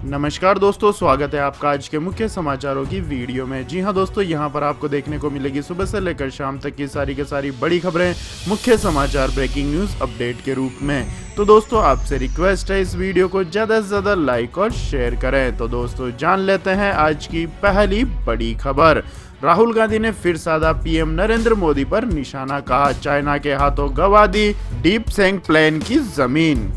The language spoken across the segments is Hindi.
नमस्कार दोस्तों, स्वागत है आपका आज के मुख्य समाचारों की वीडियो में। जी हां दोस्तों, यहां पर आपको देखने को मिलेगी सुबह से लेकर शाम तक की सारी बड़ी खबरें, मुख्य समाचार, ब्रेकिंग न्यूज अपडेट के रूप में। तो दोस्तों आपसे रिक्वेस्ट है इस वीडियो को ज़्यादा से ज़्यादा लाइक और शेयर करें। तो दोस्तों जान लेते हैं आज की पहली बड़ी खबर। राहुल गांधी ने फिर साधा पीएम नरेंद्र मोदी पर निशाना, कहा चाइना के हाथों गंवा दी डीप सेंग प्लेन की जमीन।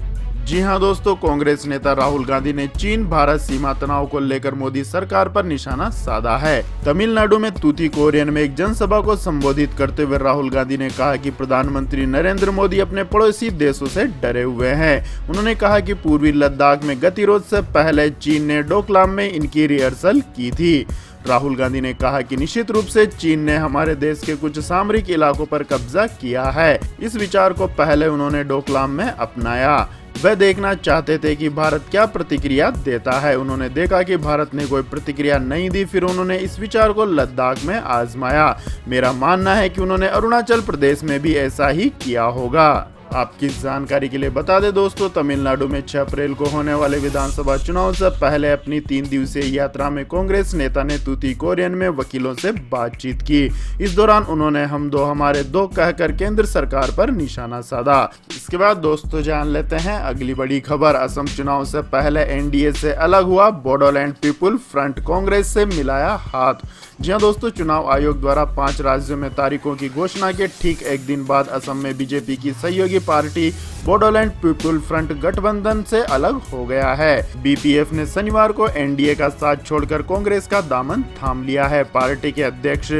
जी हां दोस्तों, कांग्रेस नेता राहुल गांधी ने चीन भारत सीमा तनाव को लेकर मोदी सरकार पर निशाना साधा है। तमिलनाडु में तूतीकोरिन में एक जनसभा को संबोधित करते हुए राहुल गांधी ने कहा कि प्रधानमंत्री नरेंद्र मोदी अपने पड़ोसी देशों से डरे हुए हैं। उन्होंने कहा कि पूर्वी लद्दाख में गतिरोध से पहले चीन ने डोकलाम में इनकी रिहर्सल की थी। राहुल गांधी ने कहा कि निश्चित रूप से चीन ने हमारे देश के कुछ सामरिक इलाकों पर कब्जा किया है। इस विचार को पहले उन्होंने डोकलाम में अपनाया। वह देखना चाहते थे कि भारत क्या प्रतिक्रिया देता है। उन्होंने देखा कि भारत ने कोई प्रतिक्रिया नहीं दी, फिर उन्होंने इस विचार को लद्दाख में आजमाया। मेरा मानना है कि उन्होंने अरुणाचल प्रदेश में भी ऐसा ही किया होगा। आपकी जानकारी के लिए बता दें दोस्तों, तमिलनाडु में 6 अप्रैल को होने वाले विधानसभा चुनाव से पहले अपनी 3 दिवसीय यात्रा में कांग्रेस नेता ने तूतीकोरिन में वकीलों से बातचीत की। इस दौरान उन्होंने हम दो हमारे दो कहकर केंद्र सरकार पर निशाना साधा। इसके बाद दोस्तों जान लेते हैं अगली बड़ी खबर। असम चुनाव से पहले एनडीए से अलग हुआ बोडोलैंड पीपुल फ्रंट, कांग्रेस से मिलाया हाथ। जी हां दोस्तों, चुनाव आयोग द्वारा 5 राज्यों में तारीखों की घोषणा के ठीक एक दिन बाद असम में बीजेपी की सहयोगी पार्टी बोडोलैंड पीपुल फ्रंट गठबंधन से अलग हो गया है। बीपीएफ ने शनिवार को एनडीए का साथ छोड़कर कांग्रेस का दामन थाम लिया है। पार्टी के अध्यक्ष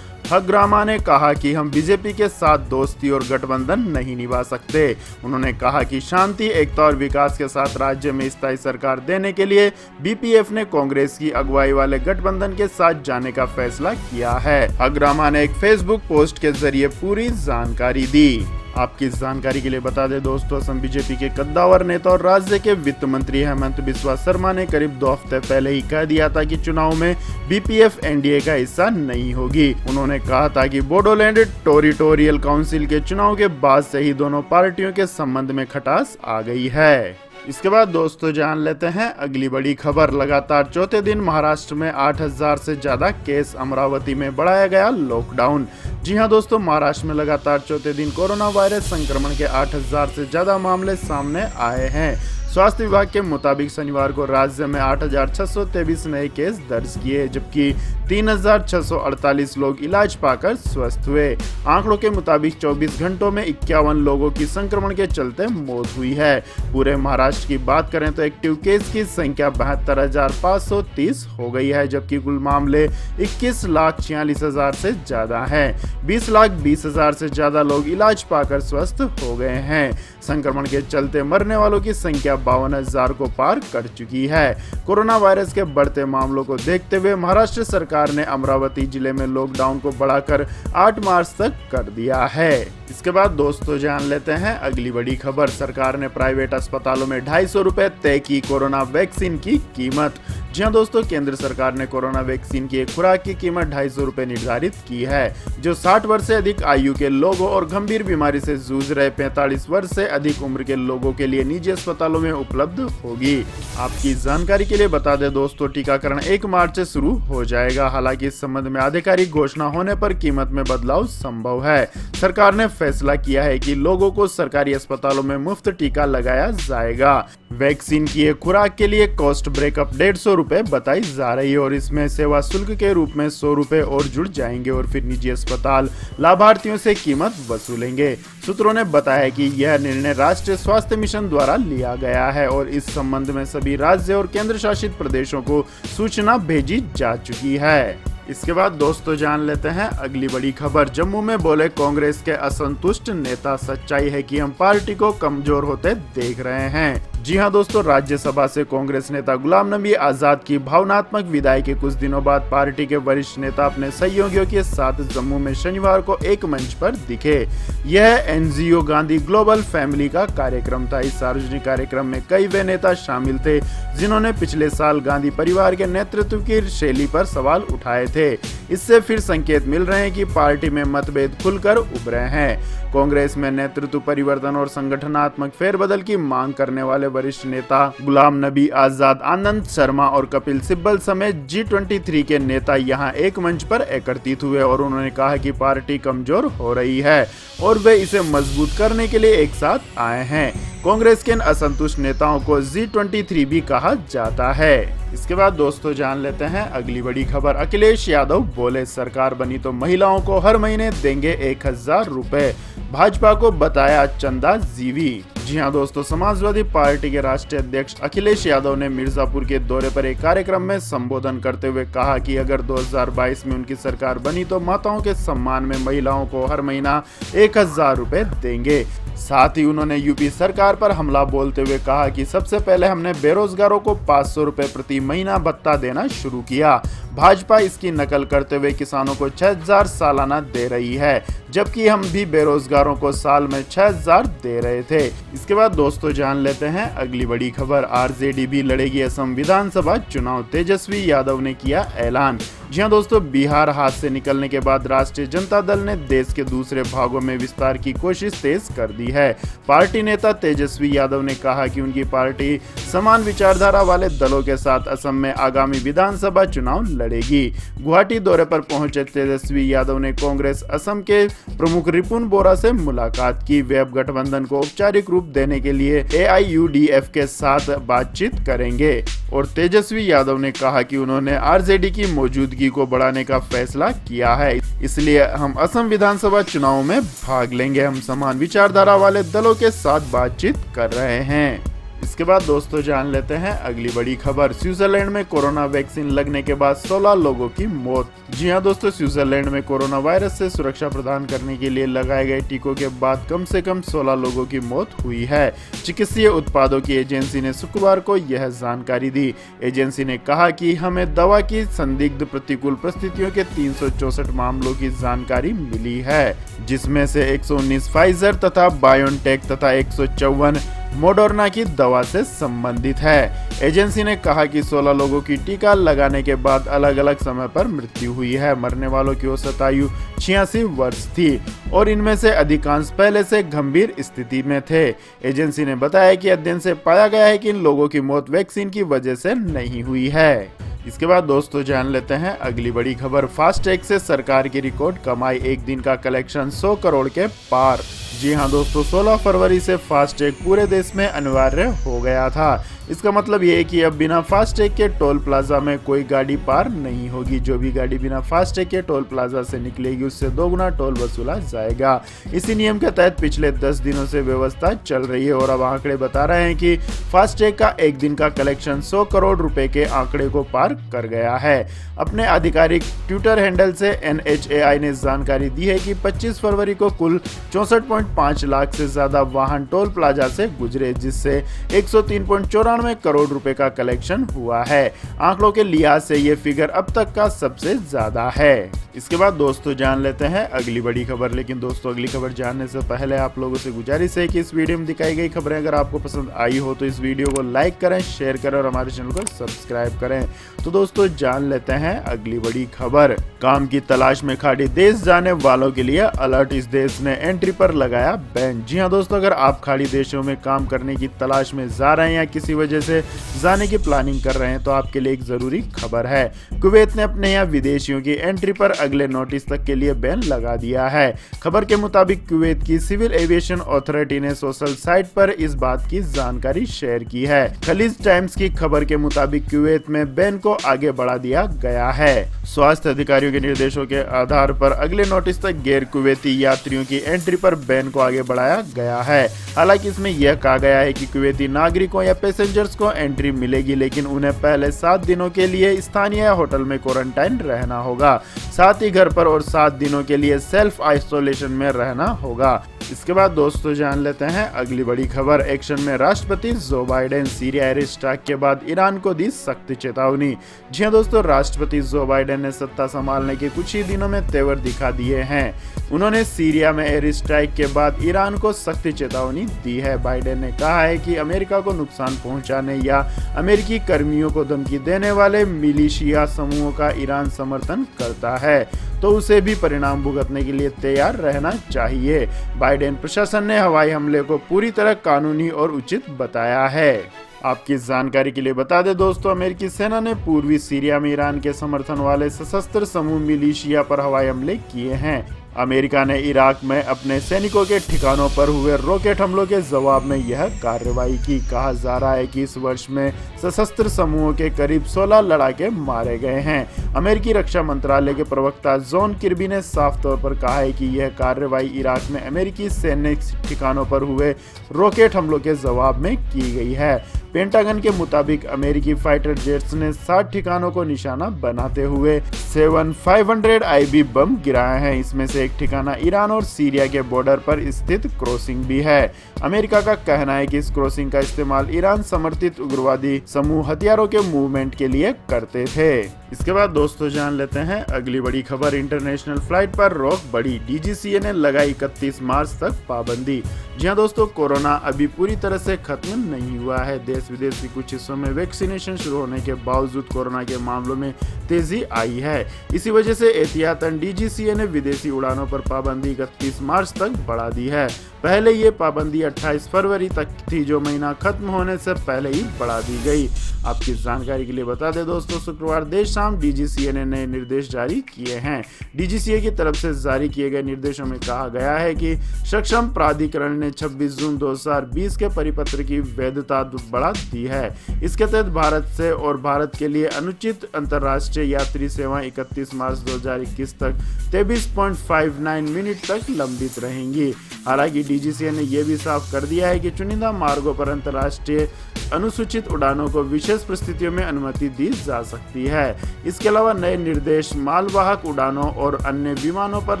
हग्रामा ने कहा कि हम बीजेपी के साथ दोस्ती और गठबंधन नहीं निभा सकते। उन्होंने कहा कि शांति, एकता और विकास के साथ राज्य में स्थायी सरकार देने के लिए बीपीएफ ने कांग्रेस की अगुवाई वाले गठबंधन के साथ जाने का फैसला किया है। हग्रामा ने एक फेसबुक पोस्ट के जरिए पूरी जानकारी दी। आपकी जानकारी के लिए बता दें दोस्तों, असम बीजेपी के कद्दावर नेता और राज्य के वित्त मंत्री हेमंत बिस्वा शर्मा ने करीब 2 हफ्ते पहले ही कह दिया था कि चुनाव में बीपीएफ एनडीए का हिस्सा नहीं होगी। उन्होंने कहा था कि बोडोलैंड टेरिटोरियल काउंसिल के चुनाव के बाद से ही दोनों पार्टियों के संबंध में खटास आ गई है। इसके बाद दोस्तों जान लेते हैं अगली बड़ी खबर। लगातार चौथे दिन महाराष्ट्र में 8000 से ज्यादा केस, अमरावती में बढ़ाया गया लॉकडाउन। जी हां दोस्तों, महाराष्ट्र में लगातार चौथे दिन कोरोना वायरस संक्रमण के 8000 से ज्यादा मामले सामने आए हैं। स्वास्थ्य विभाग के मुताबिक शनिवार को राज्य में 8623 नए केस दर्ज किए, जबकि 3648 लोग इलाज पाकर स्वस्थ हुए। आंकड़ों के मुताबिक 24 घंटों में 51 लोगों की संक्रमण के चलते मौत हुई है। पूरे महाराष्ट्र की बात करें तो एक्टिव केस की संख्या 72,530 हो गई है, जबकि कुल मामले 21,46,000 से ज्यादा हैं। 20,20,000 से ज्यादा लोग इलाज पाकर स्वस्थ हो गए हैं। संक्रमण के चलते मरने वालों की संख्या 52,000 को पार कर चुकी है। कोरोना वायरस के बढ़ते मामलों को देखते हुए महाराष्ट्र सरकार ने अमरावती जिले में लॉकडाउन को बढ़ाकर 8 मार्च तक कर दिया है। इसके बाद दोस्तों जान लेते हैं अगली बड़ी खबर। सरकार ने प्राइवेट अस्पतालों में 250 रुपए तय की कोरोना वैक्सीन की कीमत। जी हां दोस्तों, केंद्र सरकार ने कोरोना वैक्सीन की एक खुराक की कीमत 250 रुपए निर्धारित की है, जो 60 वर्ष से अधिक आयु के लोगों और गंभीर बीमारी से जूझ रहे 45 वर्ष से अधिक उम्र के लोगों के लिए निजी अस्पतालों में उपलब्ध होगी। आपकी जानकारी के लिए बता दें दोस्तों, टीकाकरण 1 मार्च से शुरू हो जाएगा। हालांकि इस संबंध में आधिकारिक घोषणा होने पर कीमत में बदलाव संभव है। सरकार ने फैसला किया है कि लोगों को सरकारी अस्पतालों में मुफ्त टीका लगाया जाएगा। वैक्सीन की एक खुराक के लिए कॉस्ट ब्रेकअप 150 रुपए बताई जा रही है और इसमें सेवा शुल्क के रूप में 100 रुपए और जुड़ जाएंगे और फिर निजी अस्पताल लाभार्थियों से कीमत वसूलेंगे। सूत्रों ने बताया कि यह निर्णय राष्ट्रीय स्वास्थ्य मिशन द्वारा लिया गया है और इस संबंध में सभी राज्य और केंद्र शासित प्रदेशों को सूचना भेजी जा चुकी है। इसके बाद दोस्तों जान लेते हैं अगली बड़ी खबर। जम्मू में बोले कांग्रेस के असंतुष्ट नेता, सच्चाई है कि हम पार्टी को कमजोर होते देख रहे हैं। जी हां दोस्तों, राज्यसभा से कांग्रेस नेता गुलाम नबी आजाद की भावनात्मक विदाई के कुछ दिनों बाद पार्टी के वरिष्ठ नेता अपने सहयोगियों के साथ जम्मू में शनिवार को एक मंच पर दिखे। यह एनजीओ गांधी ग्लोबल फैमिली का कार्यक्रम था। इस सार्वजनिक कार्यक्रम में कई वे नेता शामिल थे जिन्होंने पिछले साल गांधी परिवार के नेतृत्व की शैली पर सवाल उठाए थे। इससे फिर संकेत मिल रहे हैं कि पार्टी में मतभेद खुलकर उभरे हैं। कांग्रेस में नेतृत्व परिवर्तन और संगठनात्मक फेरबदल की मांग करने वाले वरिष्ठ नेता गुलाम नबी आजाद, आनंद शर्मा और कपिल सिब्बल समेत G23 के नेता यहां एक मंच पर एकत्रित हुए और उन्होंने कहा कि पार्टी कमजोर हो रही है और वे इसे मजबूत करने के लिए एक साथ आए हैं। कांग्रेस के इन असंतुष्ट नेताओं को G23 भी कहा जाता है। इसके बाद दोस्तों जान लेते हैं अगली बड़ी खबर। अखिलेश यादव बोले सरकार बनी तो महिलाओं को हर महीने देंगे 1000 रुपए, भाजपा को बताया चंदा जीवी। जी हां दोस्तों, समाजवादी पार्टी के राष्ट्रीय अध्यक्ष अखिलेश यादव ने मिर्जापुर के दौरे पर एक कार्यक्रम में संबोधन करते हुए कहा कि अगर 2022 में उनकी सरकार बनी तो माताओं के सम्मान में महिलाओं को हर महीना 1000 रुपए देंगे। साथ ही उन्होंने यूपी सरकार पर हमला बोलते हुए कहा कि सबसे पहले हमने बेरोजगारों को 500 रुपए प्रति महीना भत्ता देना शुरू किया। भाजपा इसकी नकल करते हुए किसानों को 6000 सालाना दे रही है, जबकि हम भी बेरोजगारों को साल में 6000 दे रहे थे। इसके बाद दोस्तों जान लेते हैं अगली बड़ी खबर। आरजेडी भी लड़ेगी असम विधानसभा चुनाव, तेजस्वी यादव ने किया ऐलान। जी हां दोस्तों, बिहार हाथ से निकलने के बाद राष्ट्रीय जनता दल ने देश के दूसरे भागों में विस्तार की कोशिश तेज कर दी है। पार्टी नेता तेजस्वी यादव ने कहा कि उनकी पार्टी समान विचारधारा वाले दलों के साथ असम में आगामी विधानसभा चुनाव लड़ेगी। गुवाहाटी दौरे पर पहुंचे तेजस्वी यादव ने कांग्रेस असम के प्रमुख रिपुन बोरा से मुलाकात की। वे अब गठबंधन को औपचारिक रूप देने के लिए AIUDF के साथ बातचीत करेंगे और तेजस्वी यादव ने कहा कि उन्होंने आरजेडी की मौजूदगी को बढ़ाने का फैसला किया है, इसलिए हम असम विधानसभा चुनाव में भाग लेंगे। हम समान विचारधारा वाले दलों के साथ बातचीत कर रहे हैं। इसके बाद दोस्तों जान लेते हैं अगली बड़ी खबर। स्विट्जरलैंड में कोरोना वैक्सीन लगने के बाद 16 लोगों की मौत। जी हां दोस्तों, स्विट्जरलैंड में कोरोना वायरस से सुरक्षा प्रदान करने के लिए लगाए गए टीकों के बाद कम से कम 16 लोगों की मौत हुई है। चिकित्सीय उत्पादों की एजेंसी ने शुक्रवार को यह जानकारी दी। एजेंसी ने कहा कि हमें दवा की संदिग्ध प्रतिकूल परिस्थितियों के 364 मामलों की जानकारी मिली है, जिसमें से 119 फाइजर तथा बायोनटेक तथा 154 मोडर्ना की दवा से संबंधित है। एजेंसी ने कहा कि 16 लोगों की टीका लगाने के बाद अलग अलग समय पर मृत्यु हुई है। मरने वालों की औसत आयु 86 वर्ष थी और इनमें से अधिकांश पहले से गंभीर स्थिति में थे। एजेंसी ने बताया कि अध्ययन से पाया गया है कि इन लोगों की मौत वैक्सीन की वजह से नहीं हुई है। इसके बाद दोस्तों जान लेते हैं अगली बड़ी खबर। फास्टैग से सरकार की रिकॉर्ड कमाई, एक दिन का कलेक्शन 100 करोड़ के पार। जी हां दोस्तों, 16 फरवरी से फास्टैग पूरे देश में अनिवार्य हो गया था। इसका मतलब ये है कि अब बिना फास्टैग के टोल प्लाजा में कोई गाड़ी पार नहीं होगी। जो भी गाड़ी बिना फास्टैग के टोल प्लाजा से निकलेगी उससे 2 गुना टोल वसूला जाएगा। इसी नियम के तहत पिछले 10 दिनों से व्यवस्था चल रही है और अब आंकड़े बता रहे हैं कि फास्टैग का एक दिन का कलेक्शन 100 करोड़ रुपए के आंकड़े को पार कर गया है। अपने आधिकारिक ट्विटर हैंडल से NHAI ने जानकारी दी है कि 25 फरवरी को कुल 64.5 लाख से ज्यादा वाहन टोल प्लाजा से गुजरे, जिससे 103.94 करोड़ रुपए का कलेक्शन हुआ है। आंकड़ों के लिहाज से ये फिगर अब तक का सबसे ज्यादा है। इसके बाद दोस्तों जान लेते हैं अगली बड़ी खबर। लेकिन दोस्तों अगली खबर जानने से पहले आप लोगों से गुजारिश है कि इस वीडियो में दिखाई गई खबरें अगर आपको पसंद आई हो तो इस वीडियो को लाइक करें, शेयर करें और हमारे चैनल को सब्सक्राइब करें। तो दोस्तों जान लेते हैं अगली बड़ी खबर। काम की तलाश में खाड़ी देश जाने वालों के लिए अलर्ट, इस देश ने एंट्री पर लगाया बैन। जी हां दोस्तों, अगर आप खाड़ी देशों में काम करने की तलाश में जा रहे हैं या किसी वजह से जाने की प्लानिंग कर रहे हैं तो आपके लिए एक जरूरी खबर है। कुवैत ने अपने यहाँ विदेशियों की एंट्री पर अगले नोटिस तक के लिए बैन लगा दिया है। खबर के मुताबिक कुवैत की सिविल एविएशन अथॉरिटी ने सोशल साइट पर इस बात की जानकारी शेयर की है। खलीज टाइम्स की खबर के मुताबिक कुवैत में बैन को आगे बढ़ा दिया गया है। स्वास्थ्य अधिकारियों के निर्देशों के आधार पर अगले नोटिस तक गैर कुवैती यात्रियों की एंट्री पर बैन को आगे बढ़ाया गया है। हालांकि इसमें यह कहा गया है कि कुवैती नागरिकों या पैसेंजर्स को एंट्री मिलेगी, लेकिन उन्हें पहले 7 दिनों के लिए स्थानीय होटल में क्वारंटाइन रहना होगा। साथ ही घर पर और 7 दिनों के लिए सेल्फ आइसोलेशन में रहना होगा। इसके बाद दोस्तों जान लेते हैं अगली बड़ी खबर। एक्शन में राष्ट्रपति Joe Biden, Syria air strike के बाद ईरान को दी सख्त चेतावनी। जी हां दोस्तों, राष्ट्रपति जो बाइडेन ने सत्ता संभालने के कुछ ही दिनों में तेवर दिखा दिए हैं। उन्होंने सीरिया में एयर स्ट्राइक के बाद ईरान को सख्त चेतावनी दी है। बाइडेन ने कहा है कि अमेरिका को नुकसान पहुंच पहुंचाने या अमेरिकी कर्मियों को धमकी देने वाले मिलिशिया समूहों का ईरान समर्थन करता है तो उसे भी परिणाम भुगतने के लिए तैयार रहना चाहिए। बाइडेन प्रशासन ने हवाई हमले को पूरी तरह कानूनी और उचित बताया है। आपकी जानकारी के लिए बता दें दोस्तों, अमेरिकी सेना ने पूर्वी सीरिया में ईरान के समर्थन वाले सशस्त्र समूह मिलिशिया पर हवाई हमले किए हैं। अमेरिका ने इराक में अपने सैनिकों के ठिकानों पर हुए रॉकेट हमलों के जवाब में यह कार्रवाई की। कहा जा रहा है कि इस वर्ष में सशस्त्र समूहों के करीब 16 लड़ाके मारे गए हैं। अमेरिकी रक्षा मंत्रालय के प्रवक्ता जॉन किर्बी ने साफ तौर पर कहा है कि यह कार्रवाई इराक में अमेरिकी सैन्य ठिकानों पर हुए रॉकेट हमलों के जवाब में की गई है। पेंटागन के मुताबिक अमेरिकी फाइटर जेट्स ने 60 ठिकानों को निशाना बनाते हुए 7500 IB बम गिराए हैं। इसमें से एक ठिकाना ईरान और सीरिया के बॉर्डर पर स्थित क्रॉसिंग भी है। अमेरिका का कहना है कि इस क्रॉसिंग का इस्तेमाल ईरान समर्थित उग्रवादी समूह हथियारों के मूवमेंट के लिए करते थे। इसके बाद दोस्तों जान लेते हैं अगली बड़ी खबर। इंटरनेशनल फ्लाइट पर रोक बढ़ी, DGCA ने लगाई 31 मार्च तक पाबंदी। जी हाँ दोस्तों, कोरोना अभी पूरी तरह से खत्म नहीं हुआ है। देश विदेश के कुछ हिस्सों में वैक्सीनेशन शुरू होने के बावजूद कोरोना के मामलों में तेजी आई है। इसी वजह से एहतियातन DGCA ने विदेशी उड़ानों पर पाबंदी 31 मार्च तक बढ़ा दी है। पहले ये पाबंदी 28 फरवरी तक थी, जो महीना खत्म होने से पहले ही बढ़ा दी गई। आपकी जानकारी के लिए बता दें दोस्तों, शुक्रवार देर शाम DGCA ने नए निर्देश जारी किए हैं। DGCA की तरफ से जारी किए गए निर्देशों में कहा गया है कि सक्षम प्राधिकरण ने 26 जून 2020 के परिपत्र की वैधता बढ़ा दी है। इसके तहत भारत से और भारत के लिए अनुचित अंतर्राष्ट्रीय यात्री सेवाएं 31 मार्च 2021 तक 23.59 मिनट तक लंबित रहेंगी। हालांकि DGCA ने यह भी साफ कर दिया है कि चुनिंदा मार्गों पर अंतर्राष्ट्रीय अनुसूचित उड़ानों को विशेष परिस्थितियों में अनुमति दी जा सकती है। इसके अलावा नए निर्देश मालवाहक उड़ानों और अन्य विमानों पर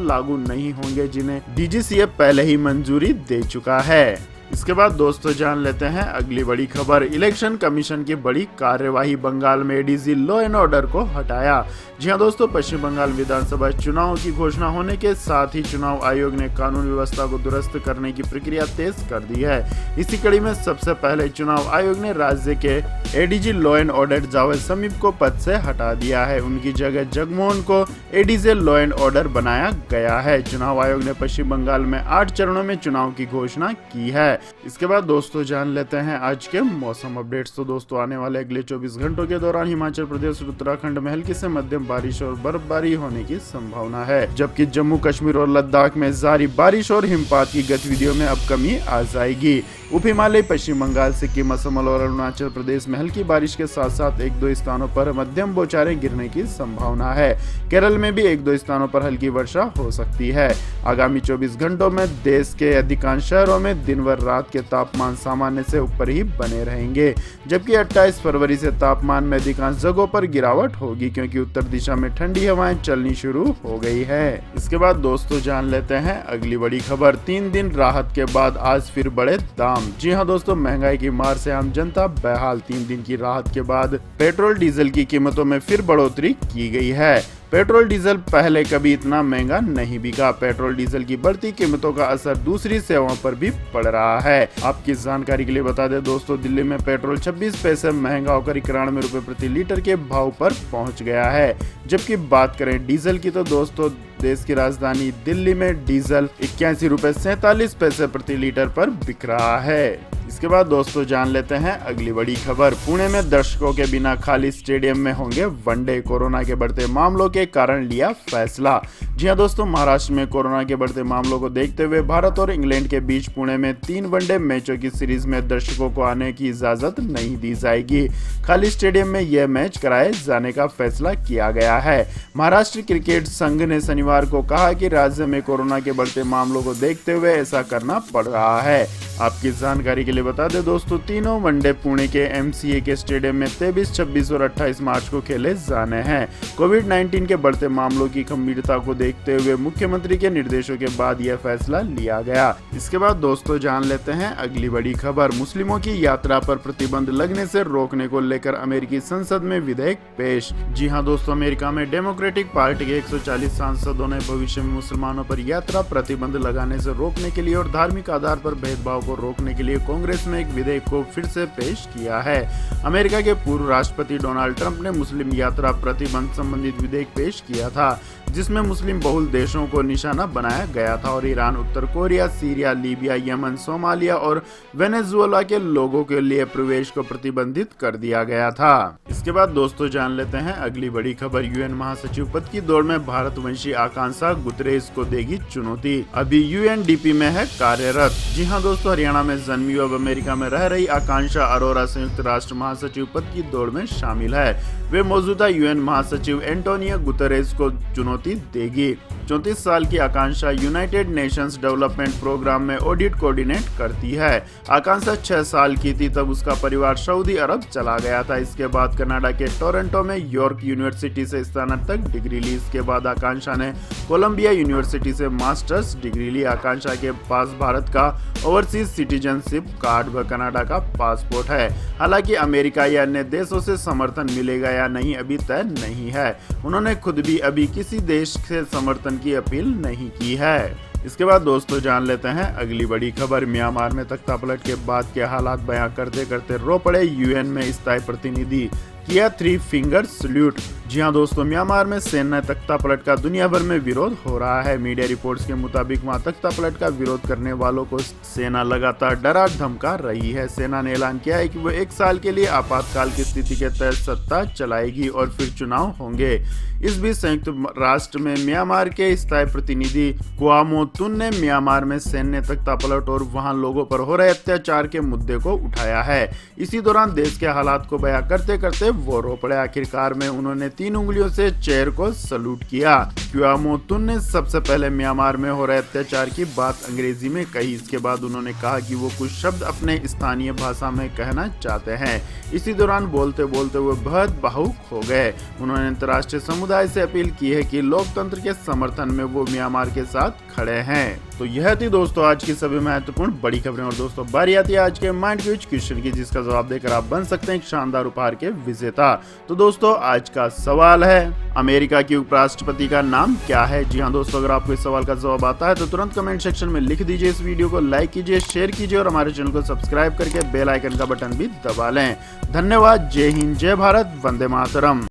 लागू नहीं होंगे, जिन्हें DGCA पहले ही मंजूरी दे चुका है। इसके बाद दोस्तों जान लेते हैं अगली बड़ी खबर। इलेक्शन कमीशन की बड़ी कार्यवाही, बंगाल में ADG लॉ एंड ऑर्डर को हटाया। जी हाँ दोस्तों, पश्चिम बंगाल विधानसभा चुनाव की घोषणा होने के साथ ही चुनाव आयोग ने कानून व्यवस्था को दुरुस्त करने की प्रक्रिया तेज कर दी है। इसी कड़ी में सबसे पहले चुनाव आयोग ने राज्य के ADG law and order Javed समीप को पद से हटा दिया है। उनकी जगह जगमोहन को ADG लॉ एंड ऑर्डर बनाया गया है। चुनाव आयोग ने पश्चिम बंगाल में 8 चरणों में चुनाव की घोषणा की है। इसके बाद दोस्तों जान लेते हैं आज के मौसम अपडेट्स। तो दोस्तों आने वाले अगले 24 घंटों के दौरान हिमाचल प्रदेश और उत्तराखंड में हल्की से मध्यम बारिश और बर्फबारी होने की संभावना है, जबकि जम्मू कश्मीर और लद्दाख में जारी बारिश और हिमपात की गतिविधियों में अब कमी आ जाएगी। उप हिमालय, पश्चिम बंगाल, सिक्किम, असम और अरुणाचल प्रदेश में हल्की बारिश के साथ साथ 1-2 स्थानों पर मध्यम बौछारें गिरने की संभावना है। केरल में भी 1-2 स्थानों पर हल्की वर्षा हो सकती है। आगामी 24 घंटों में देश के अधिकांश शहरों में दिन व रात के तापमान सामान्य से ऊपर ही बने रहेंगे, जबकि 28 फरवरी से तापमान में अधिकांश जगहों पर गिरावट होगी, क्योंकि उत्तर दिशा में ठंडी हवाएं चलनी शुरू हो गई है। इसके बाद दोस्तों जान लेते हैं अगली बड़ी खबर। 3 दिन राहत के बाद आज फिर बढ़े दाम। जी हाँ दोस्तों, महंगाई की मार से आम जनता बेहाल। 3 दिन की राहत के बाद पेट्रोल डीजल की कीमतों में फिर बढ़ोतरी की गई है। पेट्रोल डीजल पहले कभी इतना महंगा नहीं बिका। पेट्रोल डीजल की बढ़ती कीमतों का असर दूसरी सेवाओं पर भी पड़ रहा है। आपकी जानकारी के लिए बता दें दोस्तों, दिल्ली में पेट्रोल 26 पैसे महंगा होकर 91 रुपए प्रति लीटर के भाव पर पहुंच गया है। जबकि बात करें डीजल की तो दोस्तों, देश की राजधानी दिल्ली में डीजल 81 रुपए 47 पैसे प्रति लीटर पर बिक रहा है। इसके बाद दोस्तों जान लेते हैं अगली बड़ी खबर। पुणे में दर्शकों के बिना खाली स्टेडियम में होंगे वनडे। कोरोना के बढ़ते मामलों के कारण लिया फैसला। जी हां दोस्तों, महाराष्ट्र में कोरोना के बढ़ते मामलों को देखते हुए भारत और इंग्लैंड के बीच पुणे में 3 वनडे मैचों की सीरीज में दर्शकों को आने की इजाजत नहीं दी जाएगी। खाली स्टेडियम में यह मैच कराए जाने का फैसला किया गया है। महाराष्ट्र क्रिकेट संघ ने शनिवार को कहा कि राज्य में कोरोना के बढ़ते मामलों को देखते हुए ऐसा करना पड़ रहा है। आपकी जानकारी के लिए बता दें दोस्तों, तीनों वनडे पुणे के MCA के स्टेडियम में 23, 26 और 28 मार्च को खेले जाने हैं। कोविड-19 के बढ़ते मामलों की गंभीरता को देखते हुए मुख्यमंत्री के निर्देशों के बाद यह फैसला लिया गया। इसके बाद दोस्तों जान लेते हैं अगली बड़ी खबर। मुस्लिमों की यात्रा पर प्रतिबंध लगने से रोकने को लेकर अमेरिकी संसद में विधेयक पेश। जी हां दोस्तों, अमेरिका में डेमोक्रेटिक पार्टी के 140 सांसदों ने भविष्य में मुसलमानों पर यात्रा प्रतिबंध लगाने से रोकने के लिए और धार्मिक आधार पर भेदभाव को रोकने के लिए कांग्रेस में एक विधेयक को फिर से पेश किया है। अमेरिका के पूर्व राष्ट्रपति डोनाल्ड ट्रंप ने मुस्लिम यात्रा प्रतिबंध संबंधित विधेयक पेश किया था, जिसमें मुस्लिम बहुल देशों को निशाना बनाया गया था और ईरान, उत्तर Korea, Syria, Libya, Yemen, Somalia और वेनेजुएला के लोगों के लिए प्रवेश को प्रतिबंधित कर दिया गया था। इसके बाद दोस्तों जान लेते हैं अगली बड़ी खबर। यूएन महासचिव पद की दौड़ में भारतवंशी आकांक्षा गुतरेस को देगी चुनौती। अभी यूएनडीपी में है कार्यरत। जी हां दोस्तों, हरियाणा में जन्मी अब अमेरिका में रह रही आकांक्षा अरोरा संयुक्त राष्ट्र महासचिव पद की दौड़ में शामिल है। वे मौजूदा यूएन महासचिव एंटोनियो गुतरेस को चुनौती देगी। 34 साल की आकांक्षा यूनाइटेड नेशंस डेवलपमेंट प्रोग्राम में ऑडिट कोऑर्डिनेट करती है। आकांक्षा 6 साल की थी तब उसका परिवार सऊदी अरब चला गया था। इसके बाद कनाडा के टोरंटो में यॉर्क यूनिवर्सिटी से स्नातक डिग्री ली। इसके बाद आकांक्षा ने कोलंबिया यूनिवर्सिटी से मास्टर्स डिग्री ली। आकांक्षा के पास भारत का ओवरसीज सिटीजनशिप कार्ड व कनाडा का पासपोर्ट है। हालांकि अमेरिका या अन्य देशों से समर्थन मिलेगा या नहीं अभी तय नहीं है। उन्होंने खुद भी अभी किसी देश से समर्थन की अपील नहीं की है। इसके बाद दोस्तों जान लेते हैं अगली बड़ी खबर। म्यांमार में तख्तापलट के बाद के हालात बयां करते करते रो पड़े यूएन में स्थायी प्रतिनिधि, किया 3 फिंगर सल्यूट। जी हां दोस्तों, म्यांमार में सेना तख्तापलट का दुनिया भर में विरोध हो रहा है। मीडिया रिपोर्ट्स के मुताबिक वहां तख्तापलट का विरोध करने वालों को सेना लगातार डरा धमका रही है। सेना ने ऐलान किया है कि वो 1 साल के लिए आपातकाल की स्थिति के तहत सत्ता चलाएगी और फिर चुनाव होंगे। इस बीच संयुक्त राष्ट्र में म्यांमार के स्थायी प्रतिनिधि कुआमोतुन ने म्यांमार में सैन्य तख्तापलट और वहां लोगों पर हो रहे अत्याचार के मुद्दे को उठाया है। इसी दौरान देश के हालात को बयां करते करते वो रो पड़े। आखिरकार में उन्होंने 3 उंगलियों से चेयर को सलूट किया। कुआमोतुन ने सबसे पहले म्यांमार में हो रहे अत्याचार की बात अंग्रेजी में कही। इसके बाद उन्होंने कहा कि वो कुछ शब्द अपने स्थानीय भाषा में कहना चाहते हैं। इसी दौरान बोलते बोलते वो बहुत भावुक हो गए। उन्होंने अंतर्राष्ट्रीय समुदाय से अपील की है कि लोकतंत्र के समर्थन में वो म्यांमार के साथ खड़े हैं। तो यह थी दोस्तों आज की सभी महत्वपूर्ण बड़ी खबरें। और दोस्तों बारी आती है आज के माइंड क्विज क्वेश्चन की, जिसका जवाब देकर आप बन सकते हैं एक शानदार उपहार के विजेता। तो दोस्तों आज का सवाल है, अमेरिका की उपराष्ट्रपति का नाम क्या है? जी हाँ दोस्तों, अगर आपको इस सवाल का जवाब आता है तो तुरंत कमेंट सेक्शन में लिख दीजिए। इस वीडियो को लाइक कीजिए, शेयर कीजिए और हमारे चैनल को सब्सक्राइब करके बेल आइकन का बटन भी दबा लें। धन्यवाद। जय हिंद, जय भारत, वंदे मातरम।